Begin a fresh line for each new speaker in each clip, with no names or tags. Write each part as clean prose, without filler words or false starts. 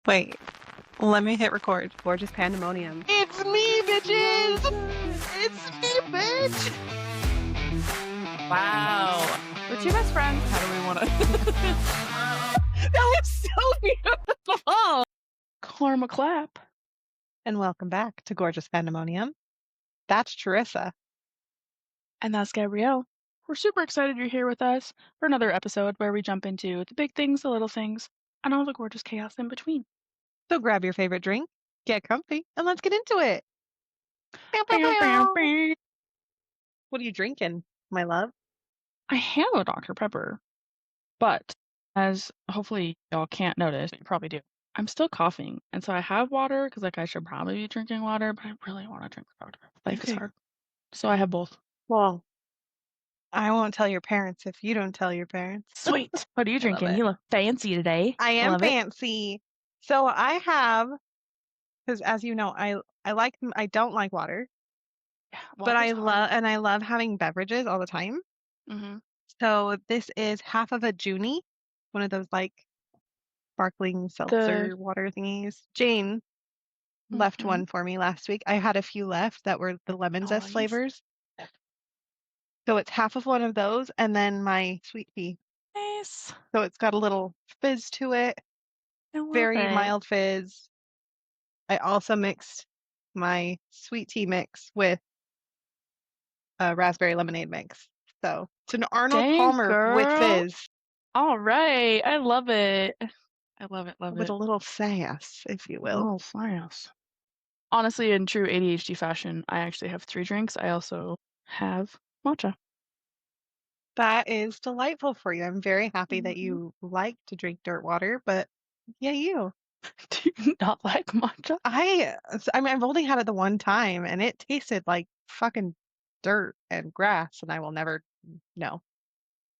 Wait, let me hit record.
Gorgeous pandemonium.
It's me, bitches! It's me, bitch!
Wow.
We're two best friends.
How do we want to?
That was so beautiful!
Karma clap.
And welcome back to Gorgeous Pandemonium. That's Charyssa.
And that's Gabrielle. We're super excited you're here with us for another episode where we jump into the big things, the little things, and all the gorgeous chaos in between.
So grab your favorite drink, get comfy, and let's get into it. Bow, bow,
Bam, bam,
bow.
bam.
What are you drinking, my love?
I have a Dr. Pepper, but as hopefully y'all can't notice, but you probably do, I'm still coughing. And so I have water because I should probably be drinking water, but I really want to drink Dr. Pepper. Life is
Okay.
hard. So I have both.
Well, I won't tell your parents if you don't tell your parents.
Sweet. What are you
I love
drinking?
it.
You look fancy today.
I am
Love it.
fancy. So I have, because as you know, I don't like water,
Yeah,
but I love having beverages all the time.
Mm-hmm.
So this is half of a Junie, one of those like sparkling seltzer water thingies. Jane left one for me last week. I had a few left that were the lemon zest
Nice.
flavors. So it's half of one of those and then my sweet tea.
Nice.
So it's got a little fizz to it,
I love
very
it.
mild fizz. I also mixed my sweet tea mix with a raspberry lemonade mix. So it's an Arnold
Dang,
Palmer with
girl.
fizz.
All right. I love it. I love it. Love
With
it.
a little sass, if you will.
Oh, fast. Honestly, in true ADHD fashion, I actually have 3 drinks. I also have matcha.
That is delightful for you. I'm very happy that
Mhm.
you like to drink dirt water, but yeah, you.
Do you not like matcha?
I mean, I've only had it the one time and it tasted like fucking dirt and grass, and I will never, no.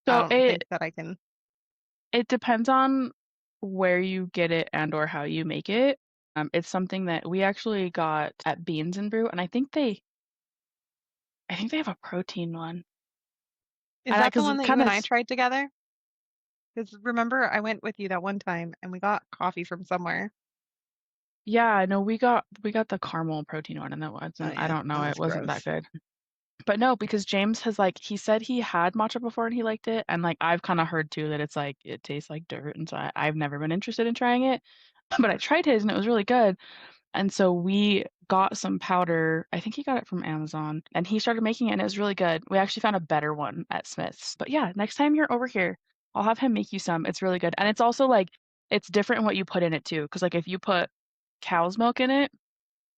I
So
don't think that I can.
it depends on where you get it and or how you make it. It's something that we actually got at Beans and Brew, and I think they have a protein one.
Is
And
that the
'cause
one that you
kind
and
of
I tried together? Because remember, I went with you that one time and we got coffee from somewhere.
Yeah, no, we got the caramel protein one, and that wasn't. I
Yeah,
don't know,
that
it
was
wasn't that
gross.
good. But no, because James has he said he had matcha before and he liked it, and I've kind of heard too that it's it tastes like dirt, and so I've never been interested in trying it. But I tried his and it was really good, and so we got some powder. I think he got it from Amazon, and he started making it, and it was really good. We actually found a better one at Smith's. But yeah, next time you're over here, I'll have him make you some. It's really good, and it's also it's different in what you put in it too, because if you put cow's milk in it,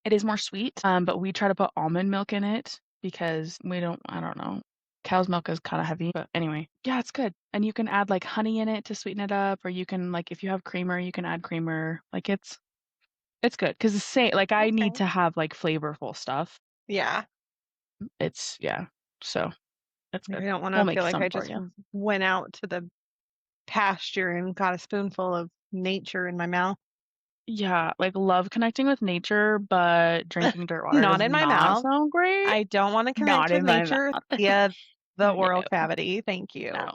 it is more sweet. But we try to put almond milk in it because I don't know. Cow's milk is kind of heavy, but anyway, yeah, it's good. And you can add honey in it to sweeten it up, or you can if you have creamer, you can add creamer. It's good because I need
Okay.
to have flavorful stuff.
Yeah.
Yeah. So it's
I
good.
don't want
We'll
to
make
feel like
some
I
for
just
you.
went out to the pasture and got a spoonful of nature in my mouth.
Yeah, love connecting with nature, but drinking dirt water
Not
does
in my
not
mouth.
sound great.
I don't want to
Not
connect with
in my
nature
mouth.
via the
No,
oral cavity. Thank you.
no.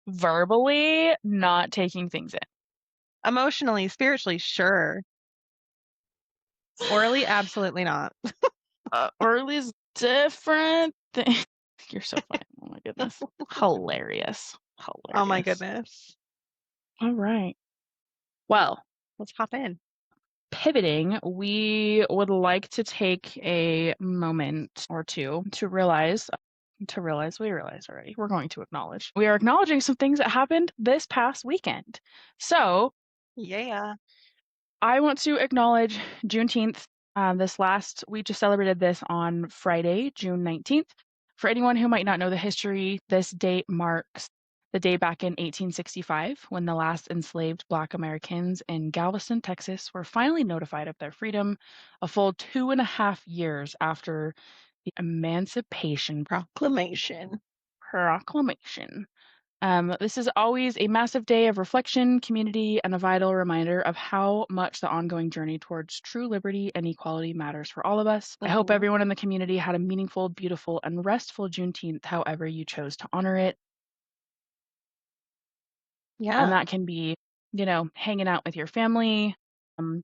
Verbally, not taking things in.
Emotionally, spiritually, sure. Orally, absolutely not.
Or at least different thing. You're so funny. Oh my goodness. Hilarious.
Oh my
Hilarious.
goodness.
All right. Well,
Let's hop in.
pivoting, we would like to take a moment or two to realize we realize already. We're going to acknowledge. We are acknowledging some things that happened this past weekend. So
Yeah.
I want to acknowledge Juneteenth. We just celebrated this on Friday, June 19th. For anyone who might not know the history, this date marks the day back in 1865 when the last enslaved Black Americans in Galveston, Texas, were finally notified of their freedom, a full 2.5 years after the Emancipation
Proclamation.
Proclamation. This is always a massive day of reflection, community, and a vital reminder of how much the ongoing journey towards true liberty and equality matters for all of us. I hope everyone in the community had a meaningful, beautiful, and restful Juneteenth, however you chose to honor it.
Yeah.
And that can be, hanging out with your family,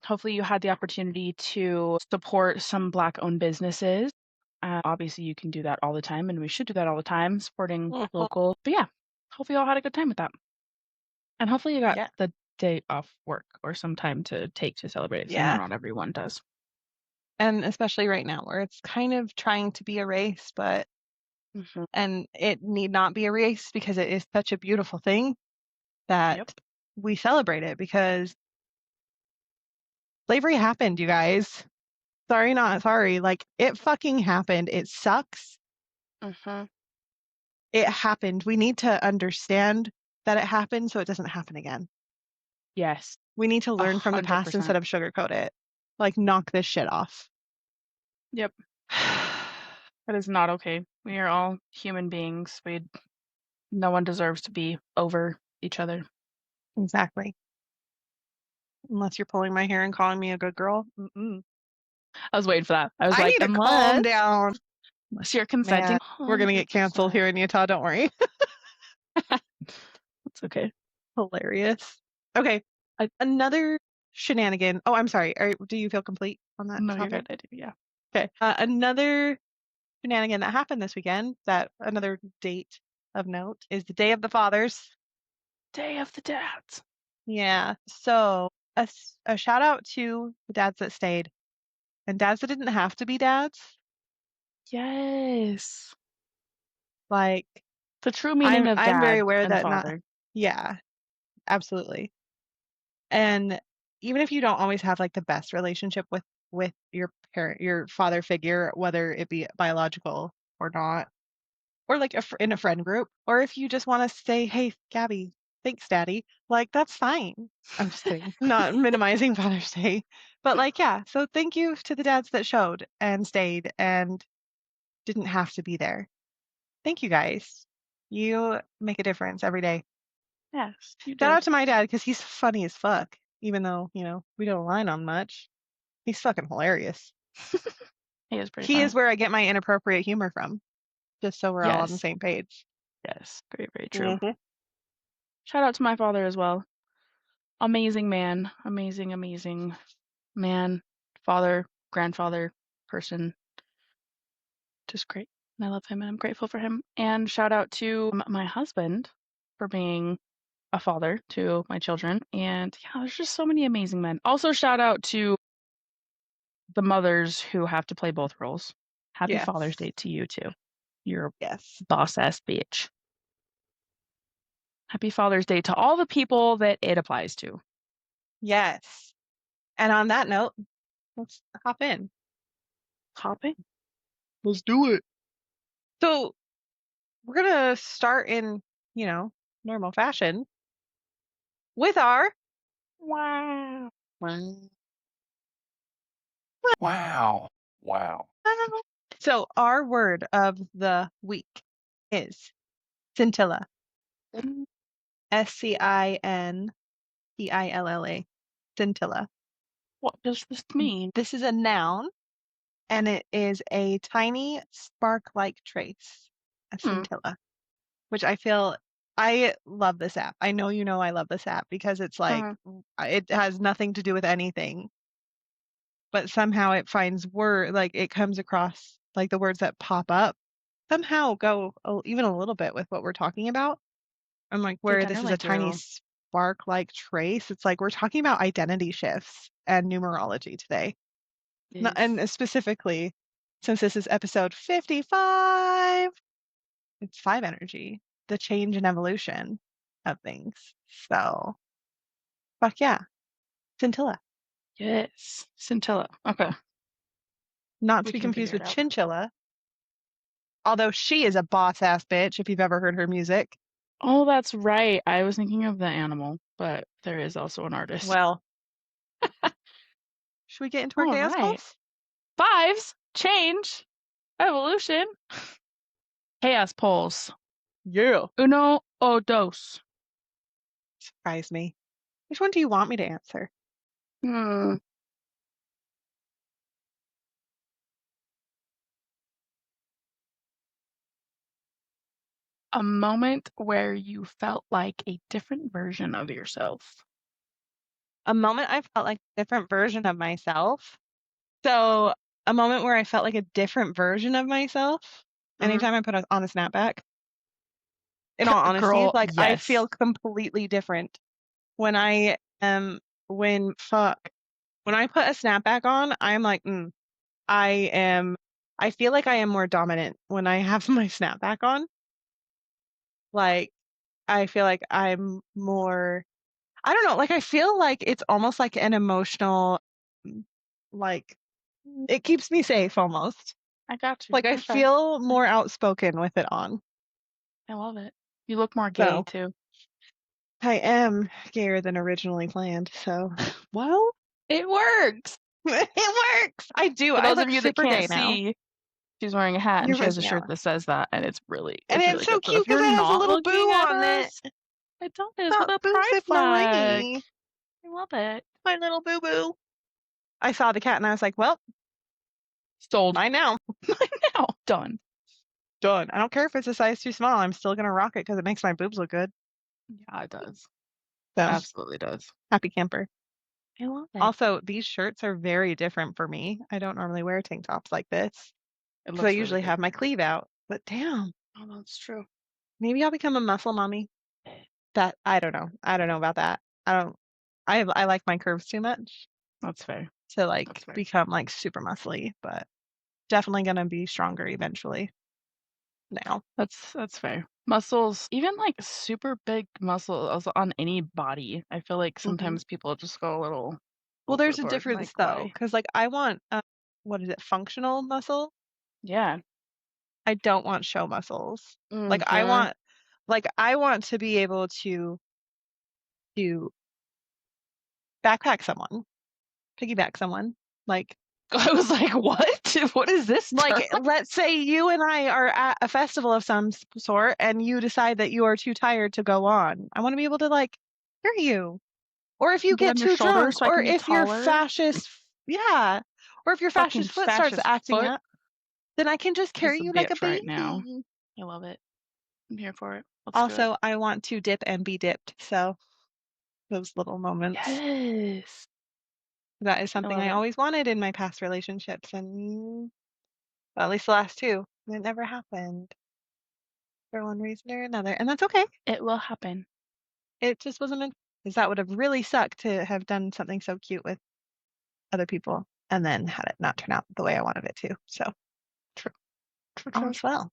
Hopefully you had the opportunity to support some Black-owned businesses. Obviously you can do that all the time, and we should do that all the time, supporting local. But yeah, hopefully you all had a good time with that. And hopefully you got
Yeah.
the day off work or some time to take to celebrate it, 'cause I know
Yeah.
not everyone does.
And especially right now where it's kind of trying to be a race, but and it need not be a race because it is such a beautiful thing that
Yep.
we celebrate it, because slavery happened, you guys. Sorry, not sorry. Like, it fucking happened. It sucks. It happened. We need to understand that it happened so it doesn't happen again.
Yes.
We need to learn from the past
100%.
instead of sugarcoat it. Like, knock this shit off.
Yep. That is not okay. We are all human beings. No one deserves to be over each other.
Exactly. Unless you're pulling my hair and calling me a good girl. Mm-mm.
I was waiting for that. I was
I
like,
need to calm down.
unless you're consenting.
Man, we're gonna get canceled
100%.
here in Utah. Don't worry.
It's okay.
Hilarious. Okay. Another shenanigan. Oh, I'm sorry. Do you feel complete on that
No, you're
topic?
good. I do, yeah.
Okay. Another shenanigan that happened this weekend, that another date of note, is the Day of the Fathers.
Day of the Dads.
Yeah. So a shout out to the dads that stayed and dads that didn't have to be dads.
Yes.
Like,
The true meaning of
I'm very
dad
aware
and
that not,
father.
yeah, absolutely. And even if you don't always have like the best relationship with your parent, your father figure, whether it be biological or not, or like in a friend group, or if you just want to say, "Hey, Gabby, thanks, Daddy," like, that's fine. I'm just kidding, not minimizing Father's Day, but like, yeah. So thank you to the dads that showed and stayed and didn't have to be there. Thank you guys. You make a difference every day.
Yes, you
Shout
do.
out to my dad because he's funny as fuck, even though, we don't align on much. He's fucking hilarious.
He is pretty
He
funny.
is where I get my inappropriate humor from, just so we're all on the
Yes.
same page.
Yes. Very, very true.
Mhm.
Shout out to my father as well. Amazing man. Amazing, amazing man. Father, grandfather, person. Just great. And I love him and I'm grateful for him. And shout out to my husband for being a father to my children. And yeah, there's just so many amazing men. Also, shout out to the mothers who have to play both roles. Happy
Yes.
Father's Day to you too. You're a
Yes.
boss ass bitch. Happy Father's Day to all the people that it applies to.
Yes. And on that note, let's hop in.
Hopping?
Let's do it. So we're gonna start in, normal fashion with our
Wow.
Wow. Wow.
So our word of the week is scintilla. SCINTILLA. Scintilla.
What does this mean?
This is a noun, and it is a tiny spark-like trace, a scintilla, which I love this app. I know I love this app because it's like it has nothing to do with anything, but somehow it finds like it comes across, like, the words that pop up somehow go even a little bit with what we're talking about. And like,
They
where this is
generally
a tiny
do.
spark-like trace, it's like we're talking about identity shifts and numerology today. And specifically, since this is episode 55, it's 5 energy, the change and evolution of things. So, fuck yeah, scintilla.
Yes. Scintilla. Okay.
Not
We
to be
can
confused
figure it
with
out.
chinchilla, although she is a boss ass bitch if you've ever heard her music.
Oh, that's right. I was thinking of the animal, but there is also an artist.
Well, should we get into our
All
chaos
right.
pulse?
5's, change, evolution, chaos pulse.
Yeah.
Uno o dos.
Surprise me. Which one do you want me to answer?
A moment where you felt like a different version of yourself.
a moment I felt like a different version of myself. So a moment where I felt like a different version of myself anytime I put on a snapback. In all honesty,
Girl,
like I
yes.
feel completely different when I am when I put a snapback on, I'm like, I feel like I am more dominant when I have my snapback on. Like I feel like I'm more, I don't know, like I feel like it's almost like an emotional, like it keeps me safe almost.
I got you.
Like I
Okay.
feel more outspoken with it on.
I love it. You look more gay
So
too.
I am gayer than originally planned. So
Well, it works.
it works. I do.
For
I
those of
look
you that
super
can't
gay now.
see, she's wearing a hat and
You're
she has a
missing
shirt
out.
that says that, and
And
it's
it's
really
so
good. So
cute
if
because
you're
it has a
not
little
looking
boo
at
on it.
us, it does with
Got
a
boo
pride flag.
flamingy.
I love it.
My little boo boo. I saw the cat and I was like, well,
Sold.
mine now.
Now done.
Done. I don't care if it's a size too small. I'm still gonna rock it because it makes my boobs look good.
Yeah, it does.
So
Absolutely does.
happy camper.
I love it.
Also, these shirts are very different for me. I don't normally wear tank tops like this
It
because I
looks really
usually
good.
have my cleave out. But damn,
Oh, that's true.
maybe I'll become a muscle mommy. That I don't know. I don't know about that. I don't. I like my curves too much
That's fair.
to like
That's fair.
become like super muscly, but definitely gonna be stronger eventually. Now.
That's fair. Muscles, even like super big muscles on any body. I feel like
Hmm.
sometimes people just go a little
Well, there's a
overboard.
difference
Like,
though,
why?
because like I want what is it, functional muscle?
Yeah.
I don't want show muscles. Like
Mm-hmm.
I want to be able to backpack someone, piggyback someone. Like
I was like, what? What is this term?
let's say you and I are at a festival of some sort and you decide that you are too tired to go on. I want to be able to like hear you. Or if you
Get
get
on your
too
shoulder
drunk,
so I
or
can be
if your
taller.
fascist, yeah, or if your
Fucking
fascist foot starts
fascist
acting
foot
up, then I can just
is
carry
a
you like a
bitch right now.
baby.
I love it. I'm here for it. Let's do it.
Also, I want to dip and be dipped. So those little moments.
Yes.
That is
I
something
love
I
it.
always wanted in my past relationships, and well, at least the last two. And it never happened for one reason or another. And that's okay.
It will happen.
It just wasn't meant, because that would have really sucked to have done something so cute with other people and then had it not turn out the way I wanted it to. So
True. True,
all
true,
is
true.
well.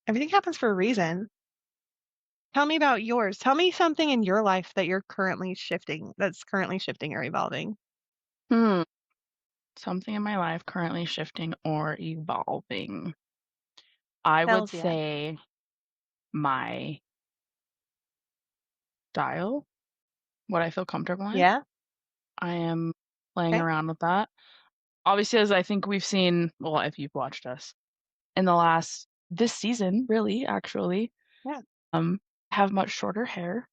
Everything happens for a reason. Tell me about yours. Tell me something in your life that you're currently shifting, that's currently shifting or evolving.
Hmm. Something in my life currently shifting or evolving. I would
Hells yeah.
say my style, what I feel comfortable in.
Yeah?
I am playing
Okay.
around with that. Obviously, as I think we've seen, well, if you've watched us in this season, really, actually,
Yeah.
um, have much shorter hair,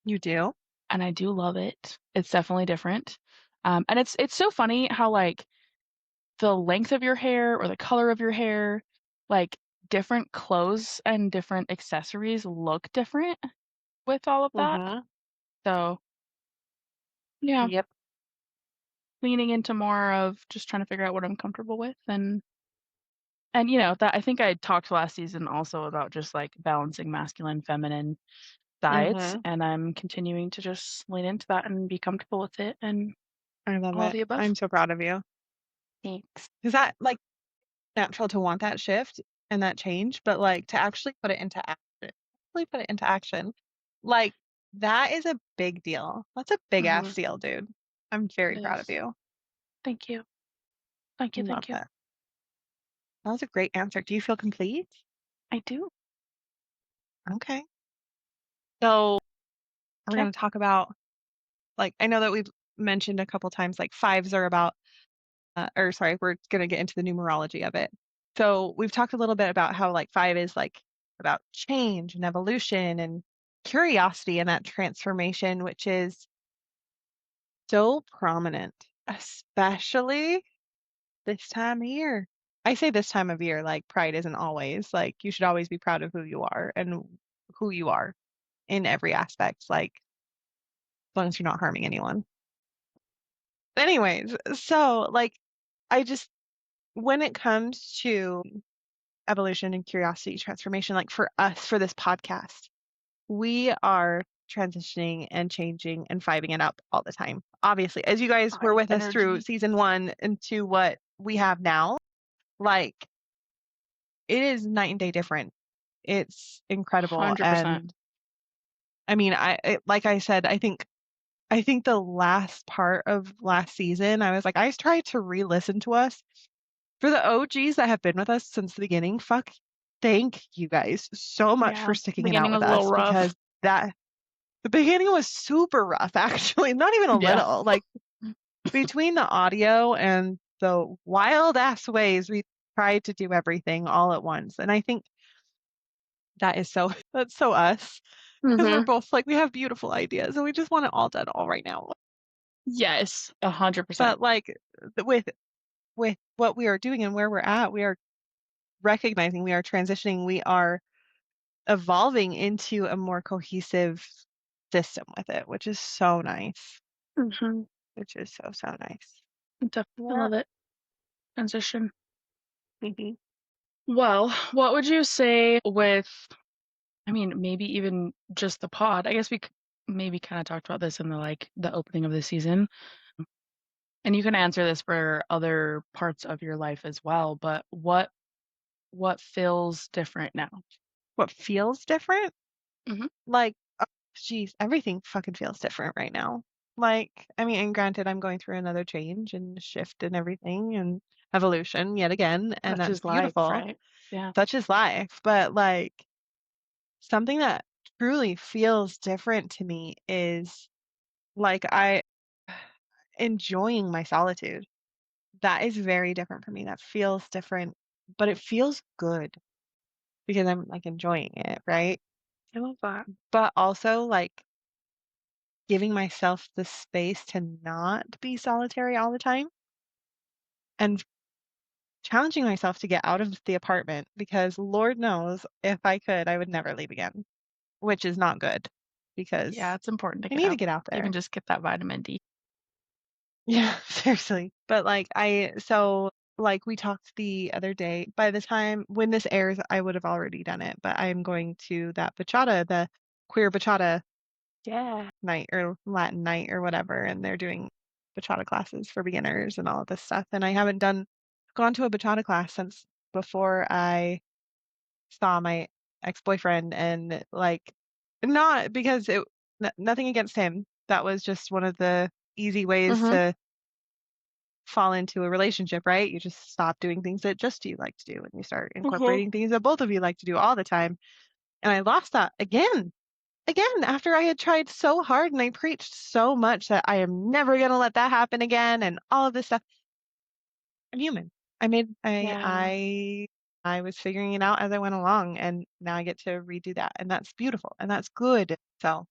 You do?
and I do love it. It's definitely different. And it's so funny how like the length of your hair or the color of your hair, like different clothes and different accessories look different with all of that.
Mm-hmm.
So yeah,
Yep.
leaning into more of just trying to figure out what I'm comfortable with and you know that I think I talked last season also about just like balancing masculine feminine sides
Mm-hmm.
and I'm continuing to just lean into that and be comfortable with it and
I love
all
it.
the above.
I'm so proud of you.
Thanks.
Is that like natural to want that shift and that change, but like to actually put it into action, like that is a big deal. That's a big
Mm-hmm.
ass deal, dude. I'm very
It
proud of
is.
you.
Thank you. Thank
I
you.
love
Thank you.
that. That was a great answer. Do you feel complete?
I do.
Okay. So we're
Okay.
going to talk about, like, I know that we've mentioned a couple times, like fives are about, or sorry, we're going to get into the numerology of it. So we've talked a little bit about how like five is like about change and evolution and curiosity and that transformation, which is so prominent, especially this time of year. I say this time of year, like pride isn't always, like you should always be proud of who you are and who you are in every aspect, like as long as you're not harming anyone. Anyways, so like I just when it comes to evolution and curiosity transformation, like for us for this podcast, we are transitioning and changing and fiving it up all the time. Obviously, as you guys were
High
with us through
energy.
season 1 into what we have now, like it is night and day different. It's incredible.
100%.
And I mean, like I said, I think the last part of last season, I was like, I tried to re-listen to us. For the OGs that have been with us since the beginning, thank you guys so much
Yeah.
for sticking it out
Beginning
with
was a little
us
rough.
because the beginning was super rough, actually. Not even a
Yeah.
little. Like between the audio and the wild ass ways we tried to do everything all at once. And I think that's so us. Because we're
Mm-hmm.
both like we have beautiful ideas and we just want it all done all right now.
Yes, 100%.
But like with what we are doing and where we're at, we are recognizing, we are transitioning, we are evolving into a more cohesive system with it, which is so nice.
Mm-hmm.
Which is so, so nice.
Definitely
Yeah.
love it. Transition.
Mhm.
Well, what would you say with, I mean, maybe even just the pod? I guess we maybe kind of talked about this in the opening of the season. And you can answer this for other parts of your life as well, but what feels different now?
What feels different?
Mhm.
Like, geez, everything fucking feels different right now. Like, I mean, and granted, I'm going through another change and shift and everything and evolution yet again, and
Such
that's
is life,
beautiful.
right? Yeah.
Such is life. But like, something that truly feels different to me is like I enjoying my solitude. That is very different for me. That feels different, but it feels good because I'm like enjoying it, right?
I love that.
But also like giving myself the space to not be solitary all the time and challenging myself to get out of the apartment because Lord knows if I could, I would never leave again, which is not good
Yeah,
because
it's important to
I
get
need to
out.
get out
Even
there.
just get that vitamin D.
Yeah, seriously. But like so like we talked the other day, by the time when this airs, I would have already done it, but I'm going to that bachata, the queer bachata
Yeah.
night or Latin night or whatever, and they're doing bachata classes for beginners and all of this stuff. And I haven't gone to a bachata class since before I saw my ex-boyfriend and like not because nothing against him. That was just one of the easy ways
Mhm.
to fall into a relationship, right? You just stop doing things that just you like to do and you start
Mhm.
incorporating things that both of you like to do all the time. And I lost that again, after I had tried so hard and I preached so much that I am never going to let that happen again and all of this stuff. I'm human. I made,
Yeah.
I was figuring it out as I went along and now I get to redo that. And that's beautiful and that's good. So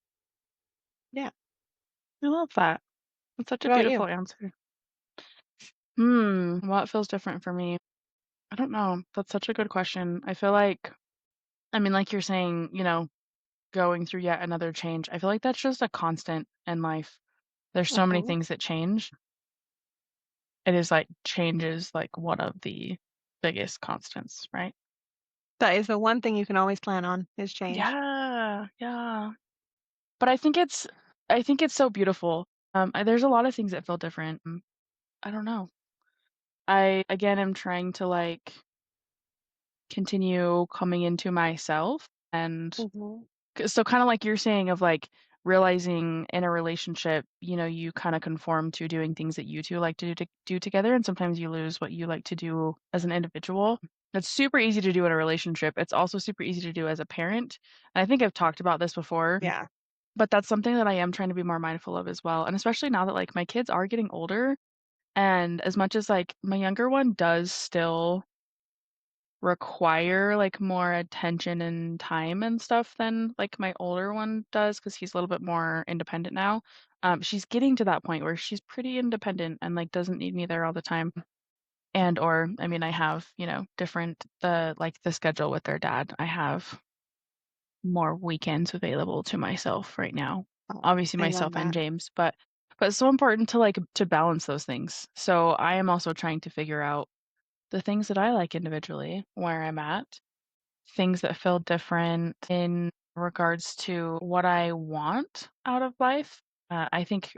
yeah.
I love that. That's such
What
a
about you?
beautiful answer. What feels different for me? I don't know. That's such a good question. I feel like, I mean, like you're saying, going through yet another change. I feel like that's just a constant in life. There's so many
Hmm.
things that change. It is like change is like one of the biggest constants, right?
That is the one thing you can always plan on is change.
Yeah, yeah. But I think it's so beautiful. There's a lot of things that feel different. I don't know. I again am trying to like continue coming into myself and
Hmm.
so kind of like you're saying of like realizing in a relationship, you kind of conform to doing things that you two like to do together, and sometimes you lose what you like to do as an individual. It's super easy to do in a relationship. It's also super easy to do as a parent. And I think I've talked about this before,
Yeah.
but that's something that I am trying to be more mindful of as well. And especially now that like my kids are getting older, and as much as like my younger one does still require like more attention and time and stuff than like my older one does because he's a little bit more independent now. She's getting to that point where she's pretty independent and like doesn't need me there all the time. And or I mean I have, different the schedule with their dad. I have more weekends available to myself right now.
Oh,
Obviously
I love
myself and
that.
James, but But it's so important to to balance those things. So I am also trying to figure out the things that I like individually, where I'm at, things that feel different in regards to what I want out of life. I think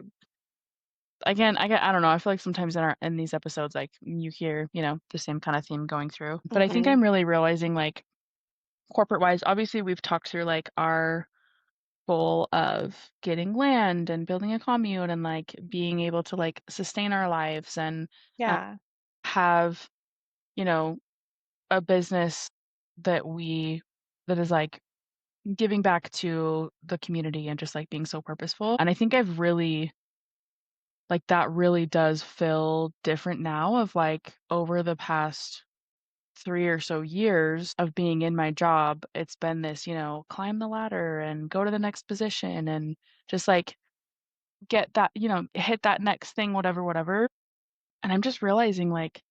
again, I don't know. I feel like sometimes in these episodes, like you hear, the same kind of theme going through. But I think
Mhm.
I'm really realizing, like, corporate wise, obviously we've talked through like our goal of getting land and building a commune and like being able to like sustain our lives and uh,
Yeah.
have, you know, a business that is like giving back to the community and just like being so purposeful. And I think I've really like that really does feel different now of like over the past 3 or so years of being in my job. It's been this, climb the ladder and go to the next position and just like get that, hit that next thing, whatever, whatever. And I'm just realizing like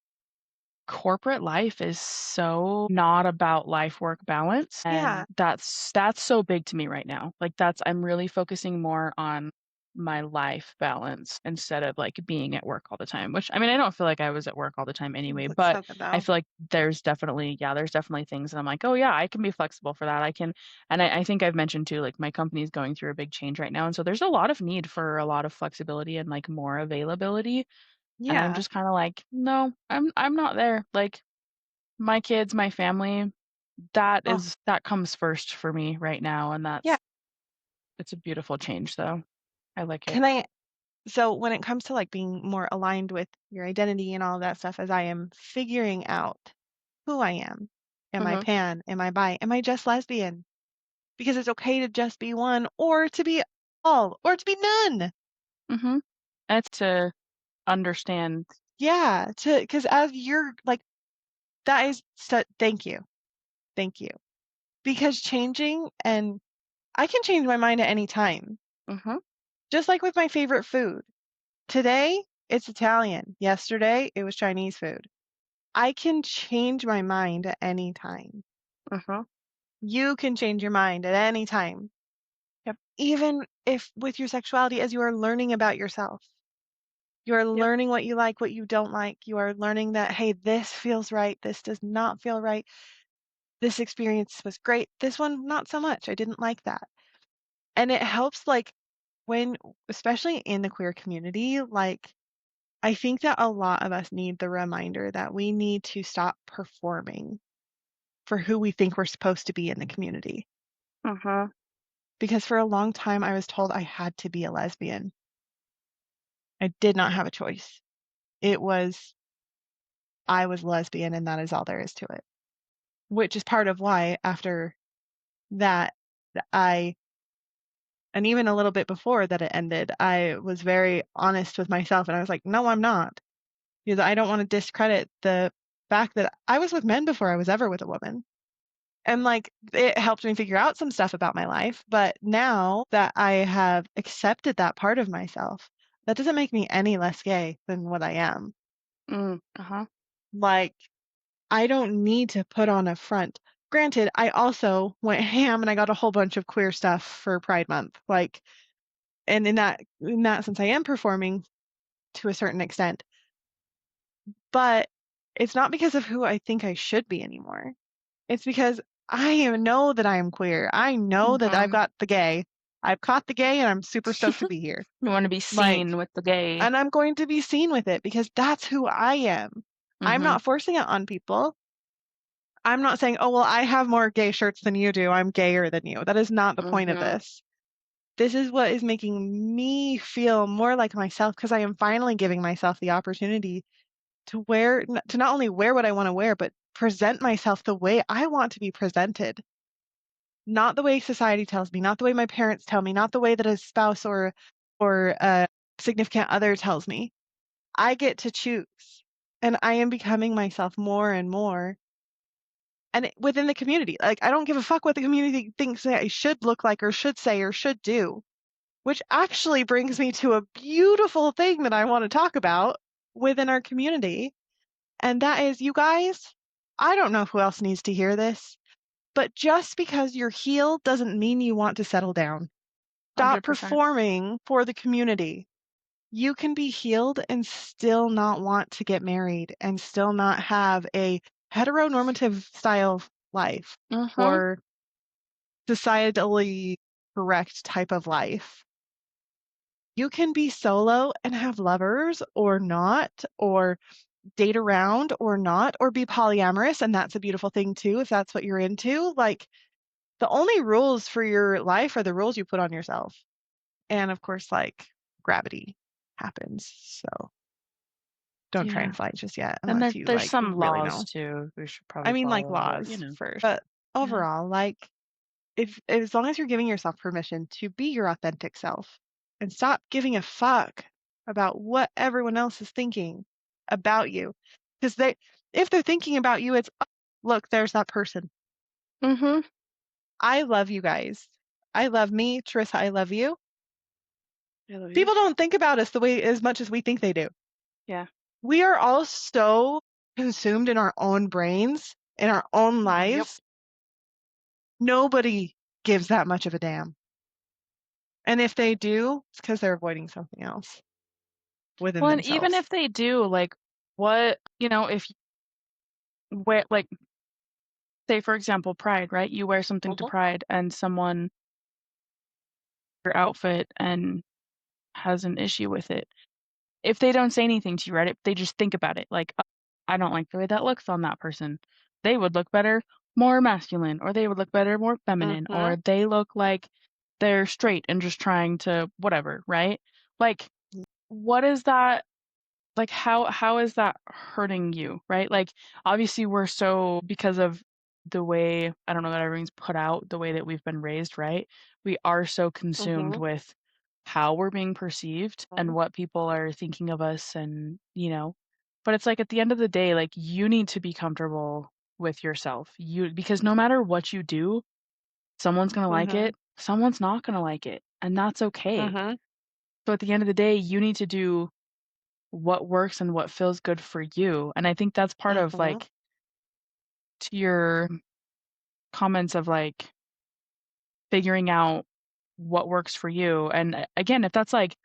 corporate life is so not about life work balance,
Yeah.
and that's so big to me right now. Like that's I'm really focusing more on my life balance instead of like being at work all the time, which I mean I don't feel like I was at work all the time anyway,
That's
but
so good
I
though.
feel like there's definitely things that I'm like, oh yeah, I can be flexible for that. I think I've mentioned too, like my company is going through a big change right now, and so there's a lot of need for a lot of flexibility and like more availability, and I'm
Yeah.
just kind of like, no, I'm not there. Like my kids, my family,
Oh,
that comes first for me right now, and
yeah.
it's a beautiful change though. I like it.
Can I So when it comes to like being more aligned with your identity and all of that stuff, as I am figuring out who I am I
Mhm.
pan? Am I bi? Am I just lesbian? Because it's okay to just be one or to be all or to be none.
Mhm. It's to understand.
Yeah, because as you're like, that is, thank you. Thank you. Because changing, and I can change my mind at any time,
Mhm.
just like with my favorite food. Today, it's Italian. Yesterday, it was Chinese food. I can change my mind at any time.
Mhm.
You can change your mind at any time,
Yep.
even if with your sexuality, as you are learning about yourself. You are
Yep.
learning what you like, what you don't like. You are learning that, hey, this feels right. This does not feel right. This experience was great. This one, not so much. I didn't like that. And it helps, like, when, especially in the queer community, like, I think that a lot of us need the reminder that we need to stop performing for who we think we're supposed to be in the community.
Mhm.
Because for a long time, I was told I had to be a lesbian. I did not have a choice. It was, I was lesbian, and that is all there is to it. Which is part of why, after that, and even a little bit before that it ended, I was very honest with myself, and I was like, no, I'm not. Because I don't want to discredit the fact that I was with men before I was ever with a woman. And like it helped me figure out some stuff about my life. But now that I have accepted that part of myself, that doesn't make me any less gay than what I am.
Uh-huh.
Like, I don't need to put on a front. Granted, I also went ham and I got a whole bunch of queer stuff for Pride Month. Like, and in that sense, I am performing to a certain extent. But it's not because of who I think I should be anymore. It's because I know that I am queer. I know that I've
Mhm.
got the gay. I've caught the gay and I'm super stoked to be here.
You want to be
Like,
seen with the gay.
and I'm going to be seen with it because that's who I am. I'm
Mhm.
not forcing it on people. I'm not saying, oh, well, I have more gay shirts than you do. I'm gayer than you. That is not the point of
Mhm.
this. This is what is making me feel more like myself because I am finally giving myself the opportunity to to not only wear what I want to wear, but present myself the way I want to be presented. Not the way society tells me, not the way my parents tell me, not the way that a spouse or a significant other tells me. I get to choose. And I am becoming myself more and more. And within the community, like I don't give a fuck what the community thinks that I should look like or should say or should do, which actually brings me to a beautiful thing that I want to talk about within our community. And that is, you guys, I don't know who else needs to hear this, but just because you're healed doesn't mean you want to settle down. Stop
100%.
performing for the community. you can be healed and still not want to get married and still not have a heteronormative style life or societally correct type of life. You can be solo and have lovers or not, or date around or not, or be polyamorous. And that's a beautiful thing too, if that's what you're into. Like, the only rules for your life are the rules you put on yourself. And of course, like, gravity happens. So don't try
Yeah.
and fly just yet
And
unless you
there's
like
some
really
laws
know.
too we should
I
probably
mean, like
follow, but
laws first, but
Yeah.
overall, like, if as long as you're giving yourself permission to be your authentic self and stop giving a fuck about what everyone else is thinking about you, because if they're thinking about you, it's, "Oh, look, there's that person." I love you guys. I love me, Charyssa. I love you.
I love you.
People don't think about us the way as much as we think they do.
Yeah.
We are all so consumed in our own brains, in our own lives. Nobody gives that much of a damn. And if they do, it's because they're avoiding something else within
Well, and even
themselves.
if they do, like, what, if you wear, like, say, for example, Pride, right? You wear something to Pride and someone, your outfit, and has an issue with it. If they don't say anything to you, right? They just think about it. Like, "Oh, I don't like the way that looks on that person. They would look better more masculine, or they would look better more feminine, or they look like they're straight and just trying to whatever, right? Like, what is that? Like, how is that hurting you, right? Like, obviously we're so, because of the way, I don't know, that everything's put out, the way that we've been raised, right? We are so consumed with how we're being perceived and what people are thinking of us, and but it's like, at the end of the day, like, you need to be comfortable with yourself. Because no matter what you do, someone's going to like it, someone's not going to like it, and that's okay. So at the end of the day, you need to do what works and what feels good for you. And I think that's part of, like, to your comments of, like, figuring out what works for you. And again, if that's like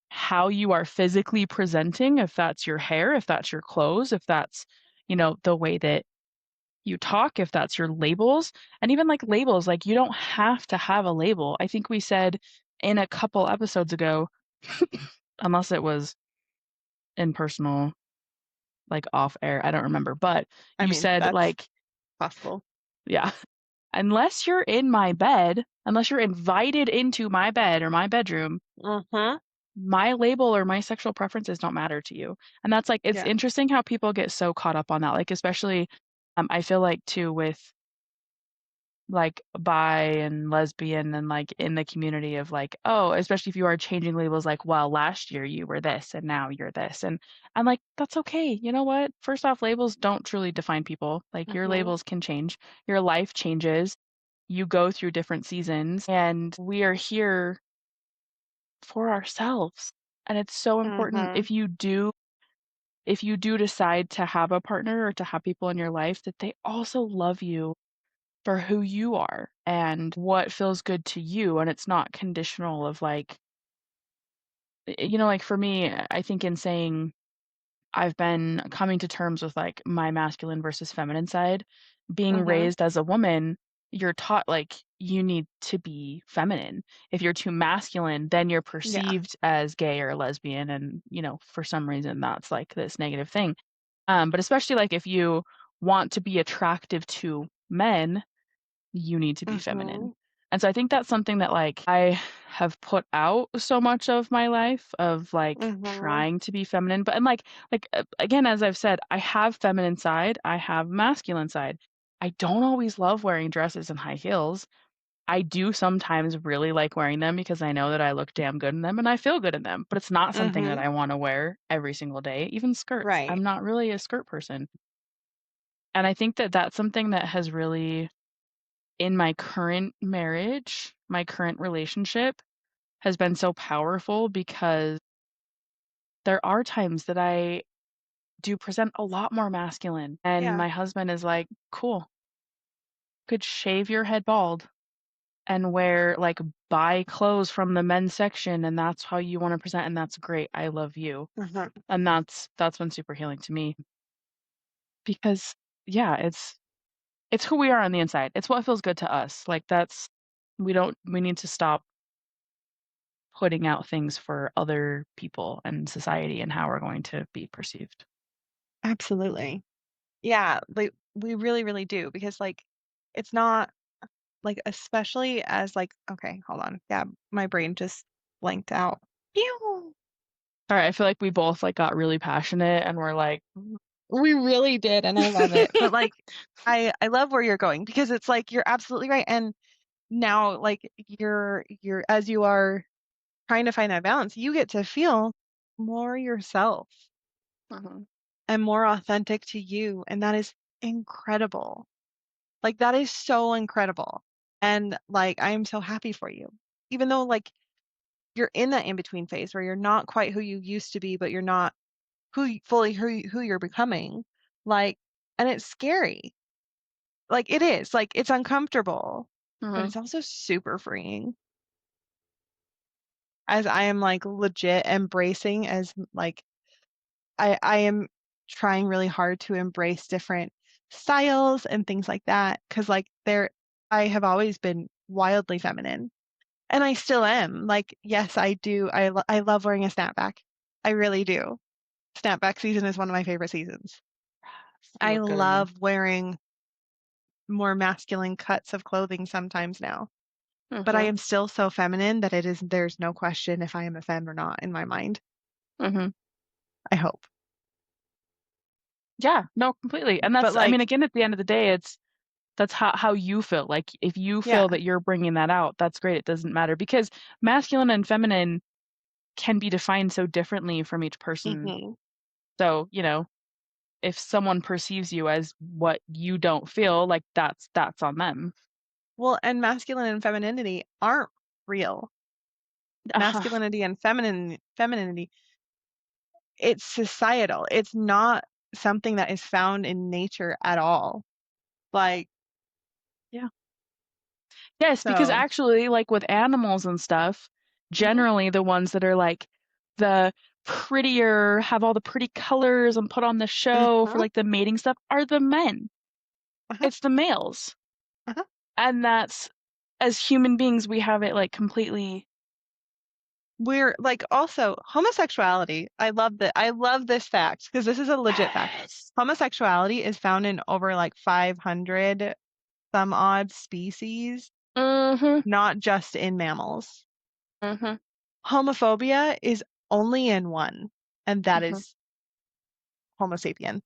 how you are physically presenting, if that's your hair, if that's your clothes, if that's, the way that you talk, if that's your labels, and even like labels, like, you don't have to have a label. I think we said in a couple episodes ago, unless it was in personal, like off air, I don't remember, but
I
you
mean,
said,
that's
like,
possible.
yeah, unless you're in my bed, unless you're invited into my bed or my bedroom, my label or my sexual preferences don't matter to you. And that's, like, it's
Yeah.
interesting how people get so caught up on that. Like, especially, I feel like too, with like bi and lesbian, and like in the community of, like, oh, especially if you are changing labels, like, well, last year you were this and now you're this. And I'm like, that's okay. You know what? First off, labels don't truly define people. Like, your labels can change. Your life changes. You go through different seasons, and we are here for ourselves. And it's so important, if you do decide to have a partner or to have people in your life, that they also love you for who you are and what feels good to you, and it's not conditional of, like, like, for me, I think in saying I've been coming to terms with, like, my masculine versus feminine side. Being raised as a woman, you're taught, like, you need to be feminine. If you're too masculine, then you're
Yeah.
perceived as gay or lesbian, and, for some reason that's, like, this negative thing. But especially, like, if you want to be attractive to men, you need to be feminine. And so I think that's something that, like, I have put out so much of my life of, like, trying to be feminine. But, and again, as I've said, I have feminine side, I have masculine side. I don't always love wearing dresses and high heels. I do sometimes really like wearing them because I know that I look damn good in them and I feel good in them, but it's not something that I want to wear every single day. Even skirts.
Right.
I'm not really a skirt person. And I think that that's something that has really, in my current marriage, my current relationship, has been so powerful, because there are times that I do present a lot more masculine, and
Yeah.
my husband is like, cool, could shave your head bald and wear like buy clothes from the men's section and that's how you want to present and that's great. I love you. And that's been super healing to me because yeah, it's who we are on the inside. It's what feels good to us. Like we need to stop putting out things for other people and society and how we're going to be perceived.
Absolutely. Yeah, like we really, really do because like it's not like especially as like okay, hold on. Yeah, my brain just blanked out. Pew!
All right, I feel like we both like got really passionate and we're like
We really did, and I love it. But like I love where you're going because it's like you're absolutely right. And now like you're as you are trying to find that balance, you get to feel more yourself and more authentic to you. And that is incredible. Like that is so incredible. And like I am so happy for you. Even though like you're in that in between phase where you're not quite who you used to be, but you're not fully who you're becoming. Like, and it's scary. Like it is. Like it's uncomfortable, but it's also super freeing. As I am like legit embracing as like I am trying really hard to embrace different styles and things like that because like I have always been wildly feminine and I still am. Like yes, I do. I love wearing a snapback. I really do. Snapback season is one of my favorite seasons. I
look good in them.
love wearing more masculine cuts of clothing sometimes now. But I am still so feminine that there's no question if I am a femme or not in my mind. I hope.
Yeah, no, completely. And
But
I mean,
like,
again, at the end of the day, that's how you feel. Like if you
yeah.
feel that you're bringing that out, that's great. It doesn't matter because masculine and feminine can be defined so differently from each person.
hmm
So, if someone perceives you as what you don't feel, like that's on them.
Well, and masculine and femininity aren't real. Masculinity and femininity, it's societal. It's not something that is found in nature at all. Like,
Yeah. Yes, because
so.
actually, like with animals and stuff,
hmm
generally the ones that are like the prettier, have all the pretty colors and put on the show for
uh
like the mating stuff are the men.
Uh-huh.
It's the males.
Uh-huh.
And that's, as human beings, we have it like completely.
We're like also homosexuality. I love that. I love this fact because this is a legit fact.
Yes.
Homosexuality is found in over like 500 some odd species,
Mm-hmm.
not just in mammals.
Mm-hmm.
Homophobia is only in one, and that
Mm-hmm.
is Homo sapien.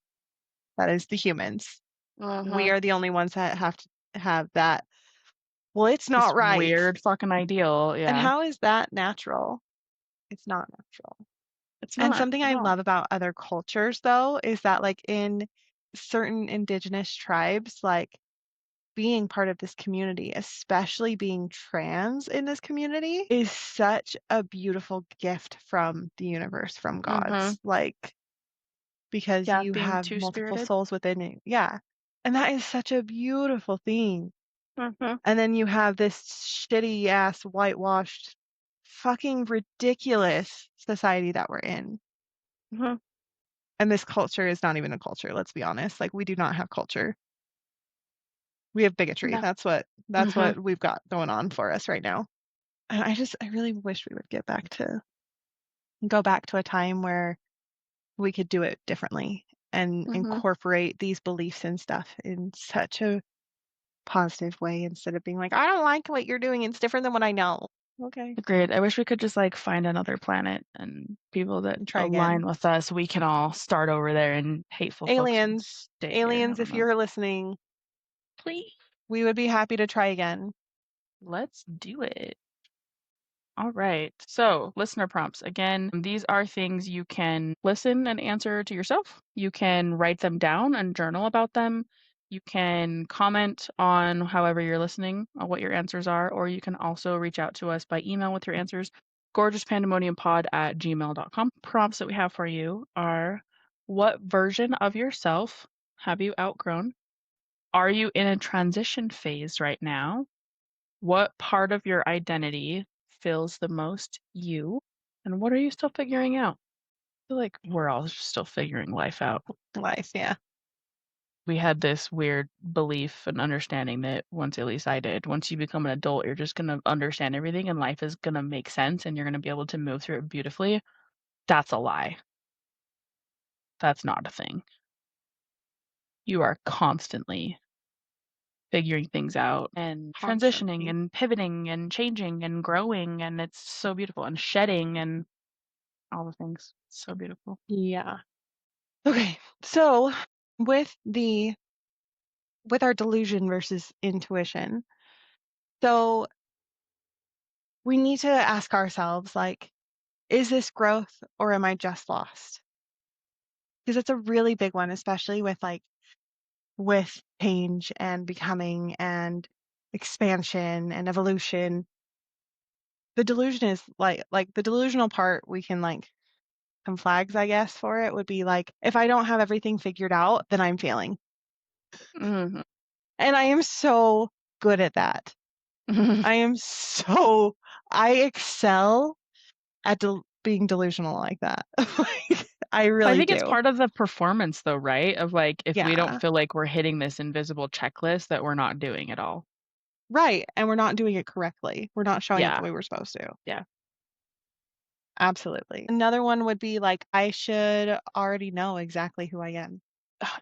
That is the humans. We
Mm-hmm.
are the only ones that have to have that. Well, it's
This
not right.
weird fucking ideal.
And
Yeah.
how is that natural? It's not natural.
It's
And
not
something
at
I
all.
love about other cultures, though, is that like in certain indigenous tribes, like being part of this community, especially being trans in this community, is such a beautiful gift from the universe, from
Mm-hmm.
gods. Like, because
Yeah,
you
being
have multiple
two-spirited.
souls within it. Yeah. And that is such a beautiful thing.
Mm-hmm.
And then you have this shitty ass, whitewashed, fucking ridiculous society that we're in.
Mm-hmm.
And this culture is not even a culture, let's be honest. Like we do not have culture. We have bigotry.
No.
That's what we've got going on for us right now. And I really wish we would go back to a time where we could do it differently and
Mm-hmm.
incorporate these beliefs and stuff in such a positive way instead of being like, I don't like what you're doing. It's different than what I know. Okay.
Agreed. I wish we could just like find another planet and people that
And try
align
again.
with us, we can all start over there and hateful folks can
Aliens,
stay here. I
aliens,
don't
if
know.
you're listening,
Please.
we would be happy to try again.
Let's do it. All right. So, listener prompts. Again, these are things you can listen and answer to yourself. You can write them down and journal about them. You can comment on however you're listening on what your answers are, or you can also reach out to us by email with your answers. gorgouspandemoniumpod@gmail.com. Prompts that we have for you are: what version of yourself have you outgrown? Are you in a transition phase right now? What part of your identity feels the most you, and what are you still figuring out? I feel like we're all still figuring life out.
Life, yeah.
We had this weird belief and understanding that once, at least I did, once you become an adult, you're just gonna understand everything and life is gonna make sense and you're gonna be able to move through it beautifully. That's a lie. That's not a thing. You are constantly figuring things out and transitioning
Constantly.
and pivoting and changing and growing, and it's so beautiful, and shedding and all the things. So beautiful.
Yeah. Okay. So with our delusion versus intuition, so we need to ask ourselves, like, is this growth or am I just lost? Because it's a really big one, especially with change and becoming and expansion and evolution. The delusion is like the delusional part, we can like some flags, I guess, for it would be like, if I don't have everything figured out, then I'm failing.
Mhm.
And I am so good at that. I excel at being delusional like that. Like, I
I
really
think it's
do.
part of the performance though, right? Of like, if we don't
Yeah.
feel like we're hitting this invisible checklist, that we're not doing it all.
Right. And we're not doing it correctly. We're not showing up the
Yeah.
way we're supposed to.
Yeah.
Absolutely. Another one would be like, I should already know exactly who I am.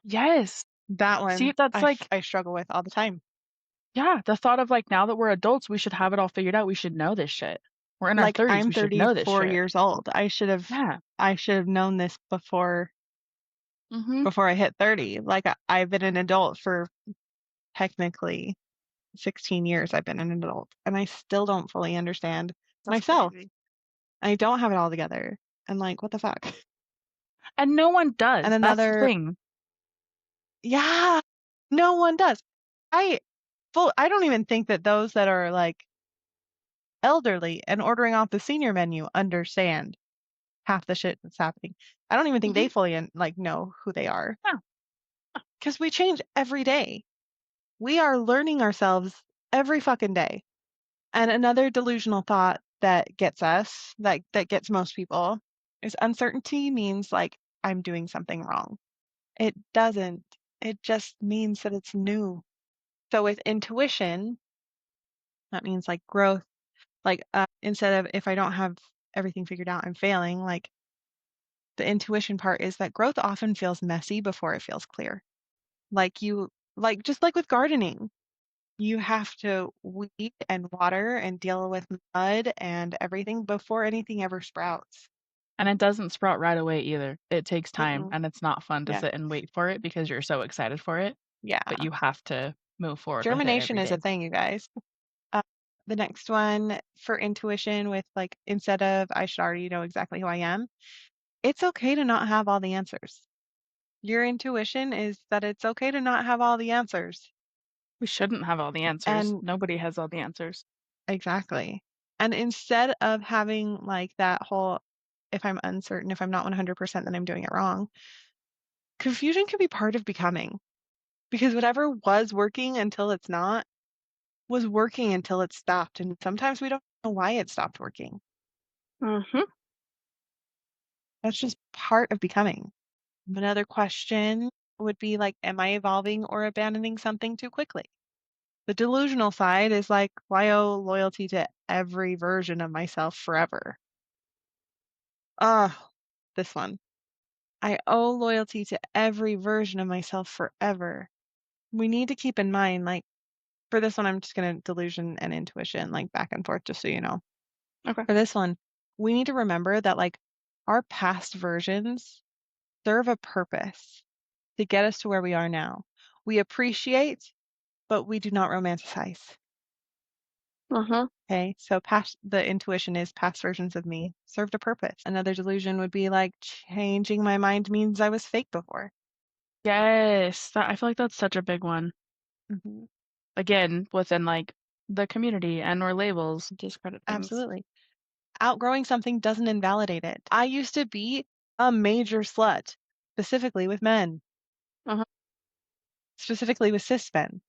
Yes.
That
See,
one
that's like,
I struggle with all the time.
yeah, the thought of like, now that we're adults, we should have it all figured out. We should know this shit. We're in our
Like,
30s.
I'm
We should know this
34
shit.
years old.
Yeah.
I should have known this
Mm-hmm.
before I hit 30. Like, I've been an adult for technically 16 years. I've been an adult and I still don't fully understand
That's
myself.
crazy.
I don't have it all together. And like, what the fuck?
And no one
And
does. That's the
another,
thing.
yeah, no one does. I I don't even think that those that are like elderly and ordering off the senior menu understand half the shit that's happening. I don't even think
Mm-hmm.
they fully like know who they are
Yeah.
because we change every day. We are learning ourselves every fucking day. And another delusional thought that gets us, that gets most people, is uncertainty means like I'm doing something wrong. It doesn't. It just means that it's new. So with intuition, that means like growth. Like instead of if I don't have everything figured out, I'm failing. Like the intuition part is that growth often feels messy before it feels clear. Like just like with gardening, you have to weed and water and deal with mud and everything before anything ever sprouts.
And it doesn't sprout right away either. It takes time
Mm-mm.
and it's not fun to
Yeah.
sit and wait for it because you're so excited for it, but
Yeah.
you have to move forward with it
Germination
every
is a
day.
thing, you guys. Uh, the next one for intuition with like instead of I should already know exactly who I am, it's okay to not have all the answers. Your intuition is that it's okay to not have all the answers.
We shouldn't have all the answers.
And
Nobody has all the answers.
exactly. And instead of having like that whole, if I'm uncertain, if I'm not 100%, then I'm doing it wrong, confusion can be part of becoming because whatever was working until it's not was working until it stopped. And sometimes we don't know why it stopped working.
Mm-hmm.
That's just part of becoming. Another question would be like, am I evolving or abandoning something too quickly? The delusional side is like, why owe loyalty to every version of myself forever? Oh, this one. I owe loyalty to every version of myself forever. We need to keep in mind, like, for this one, I'm just going to delusion and intuition, like, back and forth, just so you know.
Okay.
For this one, we need to remember that, like, our past versions serve a purpose to get us to where we are now. We appreciate, but we do not romanticize.
Uh-huh.
Okay, so the intuition is past versions of me served a purpose. Another delusion would be like changing my mind means I was fake before.
Yes. I feel like that's such a big one.
Hmm.
Again, within like the community and or labels, discredit things.
Absolutely. Outgrowing something doesn't invalidate it. I used to be a major slut, specifically with men,
Uh-huh.
specifically with cis men.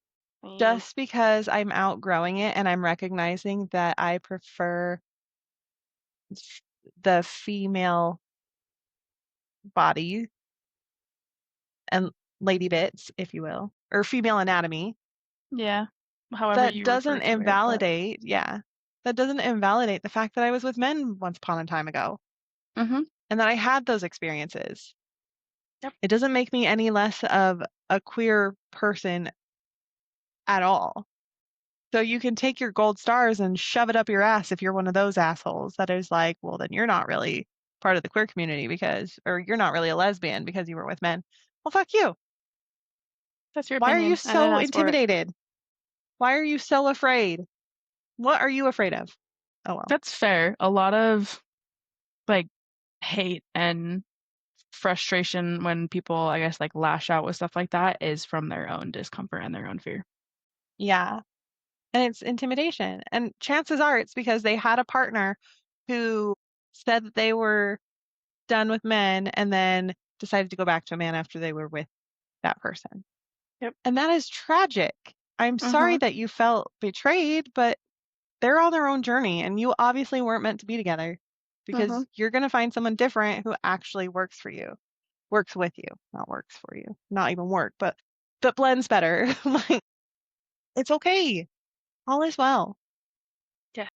just because I'm outgrowing it and I'm recognizing that I prefer the female body and lady bits, if you will, or female anatomy.
Yeah. However
That
you refer
doesn't
to it, but
that doesn't invalidate the fact that I was with men once upon a time ago
Mhm.
and that I had those experiences.
Yep.
It doesn't make me any less of a queer person at all. So you can take your gold stars and shove it up your ass if you're one of those assholes that is like, well, then you're not really part of the queer community or you're not really a lesbian because you were with men. Well, fuck you.
That's your
Why are you
opinion. I didn't
so
ask for it.
intimidated? Why are you so afraid? What are you afraid of? Oh, well.
That's fair. A lot of like hate and frustration when people, I guess, like lash out with stuff like that is from their own discomfort and their own fear.
Yeah. And it's intimidation. And chances are it's because they had a partner who said that they were done with men and then decided to go back to a man after they were with that person.
Yep.
And that is tragic. I'm sorry
Mhm.
that you felt betrayed, but they're on their own journey and you obviously weren't meant to be together because
Mhm.
you're going to find someone different who actually works for you, works with you, not works for you, not even work, but blends better. Like, it's okay. All is well.
Yeah.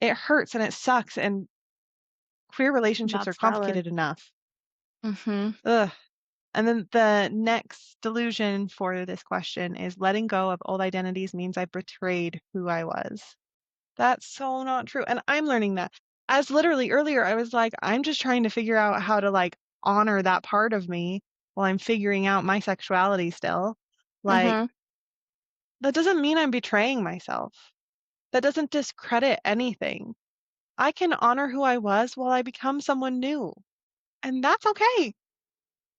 It hurts and it sucks and queer relationships are
That's valid.
complicated enough.
Mhm.
Ugh. And then the next delusion for this question is letting go of old identities means I betrayed who I was. That's so not true. And I'm learning that. As literally earlier, I was like, I'm just trying to figure out how to like honor that part of me while I'm figuring out my sexuality still. Like,
Mhm.
that doesn't mean I'm betraying myself. That doesn't discredit anything. I can honor who I was while I become someone new. And that's okay.